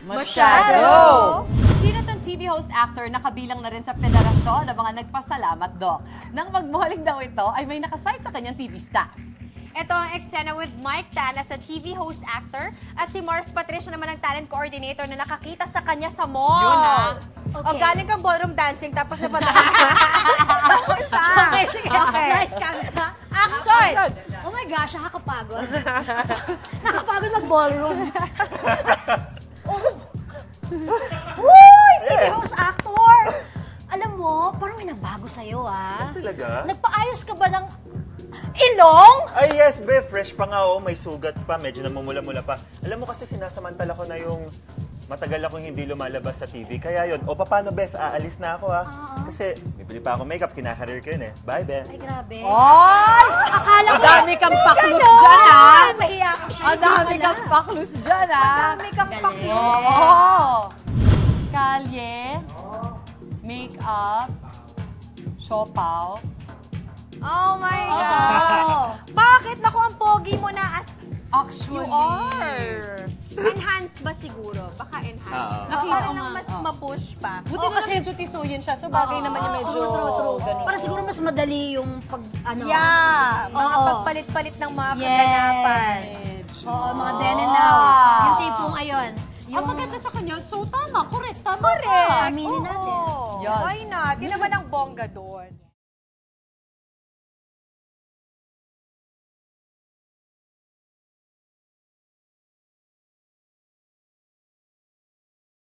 Masyado! Sino tong TV host actor na kabilang na rin sa federasyon ng mga nagpasalamat, Doc? Nang magmoling daw ito, ay may nakasite sa kanyang TV staff. Ito ang eksena with Mike Tana sa TV host actor at si Mars Patricia naman ang talent coordinator na nakakita sa kanya sa mall. Yun ah. O galing kang ballroom dancing tapos napadaan ka. Okay, sige. Okay. Nice camera. Action! Oh my gosh, nakakapagod. Nakapagod mag-ballroom. Uy! TV host actor! Alam mo, parang may nagbago sa'yo, ah. Talaga? Nagpaayos ka ba ng ilong? Ay, yes, be. Fresh pa nga, oh. May sugat pa. Medyo namumula-mula pa. Alam mo kasi sinasamantala ko na yung matagal akong hindi lumalabas sa TV. Kaya yun, o paano, Bes? Aalis na ako, ha? Kasi bibili pa ako makeup. Kinakareer ko yun, eh. Bye, Bes. Ay, grabe. Ay! Akala ko, Ang dami kang paklus dyan, ha? Ay, mahiya ko siya. Ang dami kang paklus dyan, ha? Dami kang Galing. paklus. Oo! Kalye, make-up, siopaw. Oh my Oh. God! Bakit? Naku, ang pogi mo na as Actually, you are. Enhance ba siguro? Baka enhance. Oo. Nakita Para ko nang nga, mas oo. ma-push pa. Buti na kasi medyo tisuyin siya, so bagay naman yung medyo ganun. Para siguro mas madali yung pag, ano. Yeah! Mga Oo. pagpalit-palit ng mga Yes. kaganapan. Oo, mga then and now. Yung tipong ayon. Ang maganda sa kanya, so tama, correct, tama Correct! ka. Aminin natin. Oo. Yan. Why not? Yun naman ang bongga doon.